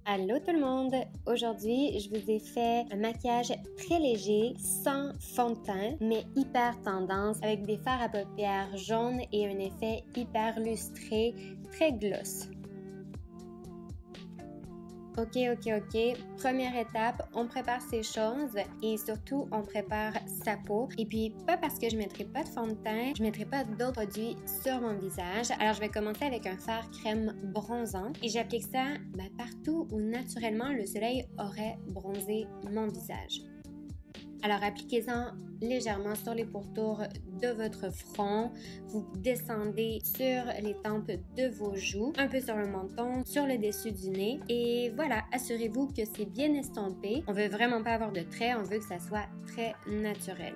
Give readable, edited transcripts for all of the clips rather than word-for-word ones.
Allô tout le monde! Aujourd'hui, je vous ai fait un maquillage très léger, sans fond de teint, mais hyper tendance, avec des fards à paupières jaunes et un effet hyper lustré, très gloss. Ok. Première étape, on prépare ces choses et surtout, on prépare sa peau. Et puis, pas parce que je ne mettrai pas de fond de teint, je ne mettrai pas d'autres produits sur mon visage. Alors, je vais commencer avec un fard crème bronzant et j'applique ça partout où naturellement le soleil aurait bronzé mon visage. Alors, appliquez-en légèrement sur les pourtours de votre front. Vous descendez sur les tempes de vos joues, un peu sur le menton, sur le dessus du nez. Et voilà, assurez-vous que c'est bien estompé. On veut vraiment pas avoir de traits, on veut que ça soit très naturel.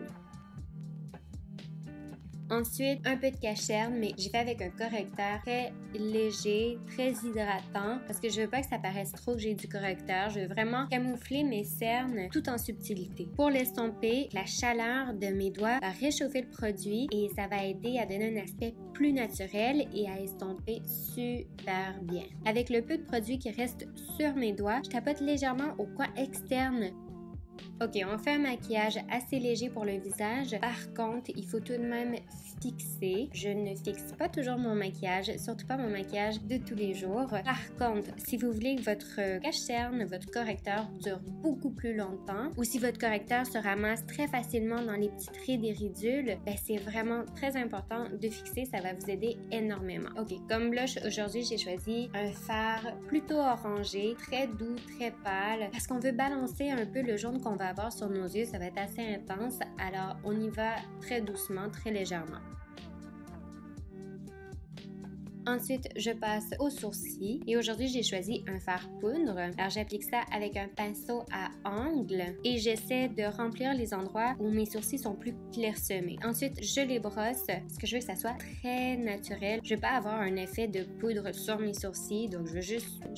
Ensuite, un peu de cacherne, mais j'ai fait avec un correcteur très léger, très hydratant, parce que je veux pas que ça paraisse trop que j'ai du correcteur. Je veux vraiment camoufler mes cernes tout en subtilité. Pour l'estomper, la chaleur de mes doigts va réchauffer le produit et ça va aider à donner un aspect plus naturel et à estomper super bien. Avec le peu de produit qui reste sur mes doigts, je tapote légèrement au coin externe. Ok, on fait un maquillage assez léger pour le visage. Par contre, il faut tout de même fixer. Je ne fixe pas toujours mon maquillage, surtout pas mon maquillage de tous les jours. Par contre, si vous voulez que votre cache-cerne, votre correcteur dure beaucoup plus longtemps, ou si votre correcteur se ramasse très facilement dans les petites rides et ridules, c'est vraiment très important de fixer, ça va vous aider énormément. Ok, comme blush, aujourd'hui, j'ai choisi un fard plutôt orangé, très doux, très pâle, parce qu'on veut balancer un peu le jaune qu'on va avoir sur nos yeux, ça va être assez intense, alors on y va très doucement, très légèrement. Ensuite, je passe aux sourcils et aujourd'hui, j'ai choisi un fard poudre. Alors, j'applique ça avec un pinceau à ongles et j'essaie de remplir les endroits où mes sourcils sont plus clairsemés. Ensuite, je les brosse parce que je veux que ça soit très naturel. Je veux pas avoir un effet de poudre sur mes sourcils, donc je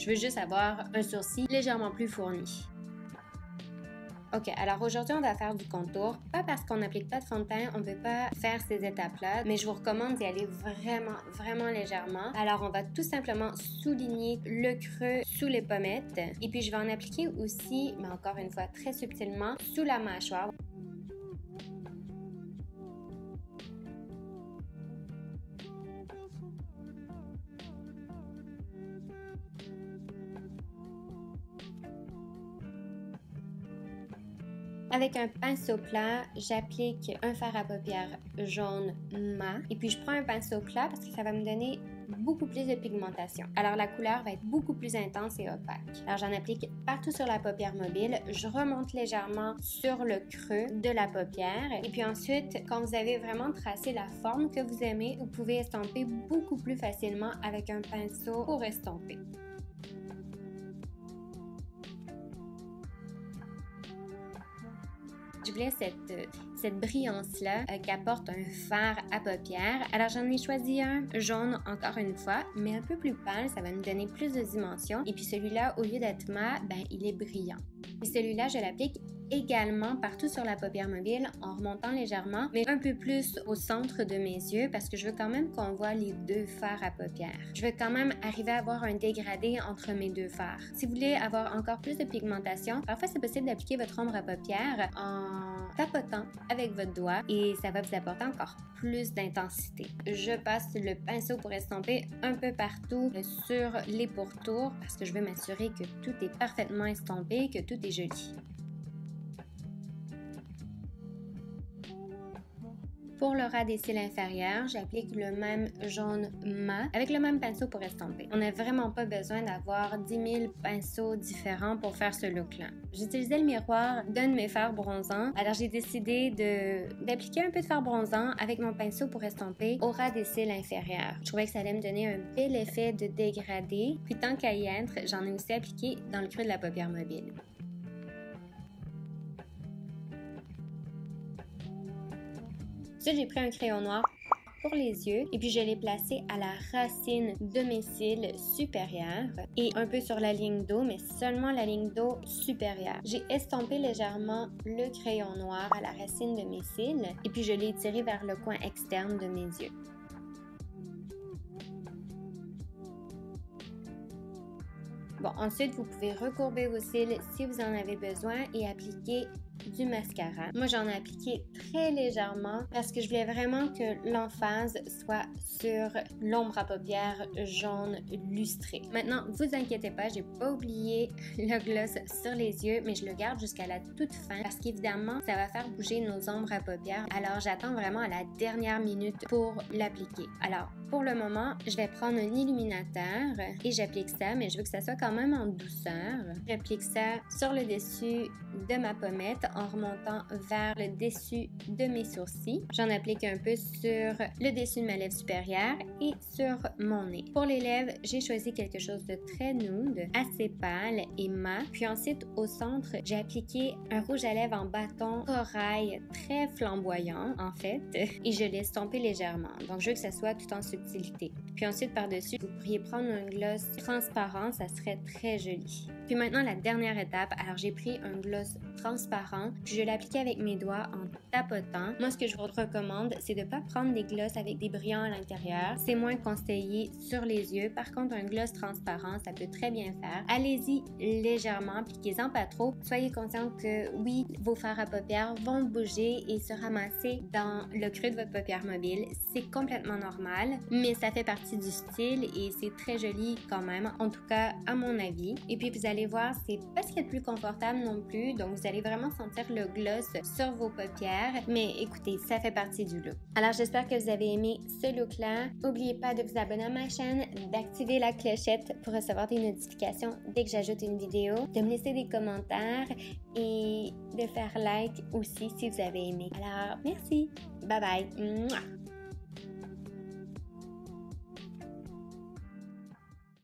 veux juste avoir un sourcil légèrement plus fourni. Ok, alors aujourd'hui, on va faire du contour. Pas parce qu'on n'applique pas de fond de teint, on ne peut pas faire ces étapes-là, mais je vous recommande d'y aller vraiment légèrement. Alors, on va tout simplement souligner le creux sous les pommettes. Et puis, je vais en appliquer aussi, mais encore une fois, très subtilement, sous la mâchoire. Avec un pinceau plat, j'applique un fard à paupières jaune mat et puis je prends un pinceau plat parce que ça va me donner beaucoup plus de pigmentation. Alors la couleur va être beaucoup plus intense et opaque. Alors j'en applique partout sur la paupière mobile, je remonte légèrement sur le creux de la paupière et puis ensuite, quand vous avez vraiment tracé la forme que vous aimez, vous pouvez estomper beaucoup plus facilement avec un pinceau pour estomper. Je voulais cette brillance-là qu'apporte un fard à paupières. Alors, j'en ai choisi un jaune encore une fois, mais un peu plus pâle. Ça va nous donner plus de dimension. Et puis celui-là, au lieu d'être mat, il est brillant. Et celui-là, je l'applique également partout sur la paupière mobile en remontant légèrement, mais un peu plus au centre de mes yeux parce que je veux quand même qu'on voit les deux fards à paupières. Je veux quand même arriver à avoir un dégradé entre mes deux fards. Si vous voulez avoir encore plus de pigmentation, parfois c'est possible d'appliquer votre ombre à paupières en tapotant avec votre doigt et ça va vous apporter encore plus d'intensité. Je passe le pinceau pour estomper un peu partout sur les pourtours parce que je veux m'assurer que tout est parfaitement estompé, que tout est joli. Pour le ras des cils inférieurs, j'applique le même jaune mat avec le même pinceau pour estomper. On n'a vraiment pas besoin d'avoir 10 000 pinceaux différents pour faire ce look-là. J'utilisais le miroir d'un de mes fards bronzants, alors j'ai décidé d'appliquer un peu de fard bronzant avec mon pinceau pour estomper au ras des cils inférieurs. Je trouvais que ça allait me donner un bel effet de dégradé, puis tant qu'à y être, j'en ai aussi appliqué dans le creux de la paupière mobile. Ensuite, j'ai pris un crayon noir pour les yeux et puis je l'ai placé à la racine de mes cils supérieurs et un peu sur la ligne d'eau, mais seulement la ligne d'eau supérieure. J'ai estompé légèrement le crayon noir à la racine de mes cils et puis je l'ai étiré vers le coin externe de mes yeux. Bon, ensuite, vous pouvez recourber vos cils si vous en avez besoin et appliquer du mascara. Moi, j'en ai appliqué très légèrement parce que je voulais vraiment que l'emphase soit sur l'ombre à paupières jaune lustrée. Maintenant, vous inquiétez pas, j'ai pas oublié le gloss sur les yeux, mais je le garde jusqu'à la toute fin parce qu'évidemment, ça va faire bouger nos ombres à paupières. Alors, j'attends vraiment à la dernière minute pour l'appliquer. Alors, pour le moment, je vais prendre un illuminateur et j'applique ça, mais je veux que ça soit quand même en douceur. J'applique ça sur le dessus de ma pommette en remontant vers le dessus de mes sourcils. J'en applique un peu sur le dessus de ma lèvre supérieure et sur mon nez. Pour les lèvres, j'ai choisi quelque chose de très nude, assez pâle et mat. Puis ensuite, au centre, j'ai appliqué un rouge à lèvres en bâton corail très flamboyant en fait et je l'ai estompé légèrement. Donc je veux que ça soit tout en subtilité. Puis ensuite, par-dessus, vous pourriez prendre un gloss transparent, ça serait très joli. Puis maintenant, la dernière étape, alors j'ai pris un gloss transparent, puis je l'ai appliqué avec mes doigts en tapotant. Moi, ce que je vous recommande, c'est de ne pas prendre des glosses avec des brillants à l'intérieur. C'est moins conseillé sur les yeux. Par contre, un gloss transparent, ça peut très bien faire. Allez-y légèrement, appliquez-en pas trop. Soyez conscient que oui, vos fards à paupières vont bouger et se ramasser dans le creux de votre paupière mobile. C'est complètement normal, mais ça fait partie du style et c'est très joli quand même, en tout cas à mon avis. Et puis vous allez voir, c'est pas ce qu'il y a de plus confortable non plus, donc vous allez vraiment sentir le gloss sur vos paupières, mais écoutez, ça fait partie du look. Alors j'espère que vous avez aimé ce look-là. N'oubliez pas de vous abonner à ma chaîne, d'activer la clochette pour recevoir des notifications dès que j'ajoute une vidéo, de me laisser des commentaires et de faire like aussi si vous avez aimé. Alors merci, bye bye. Mouah.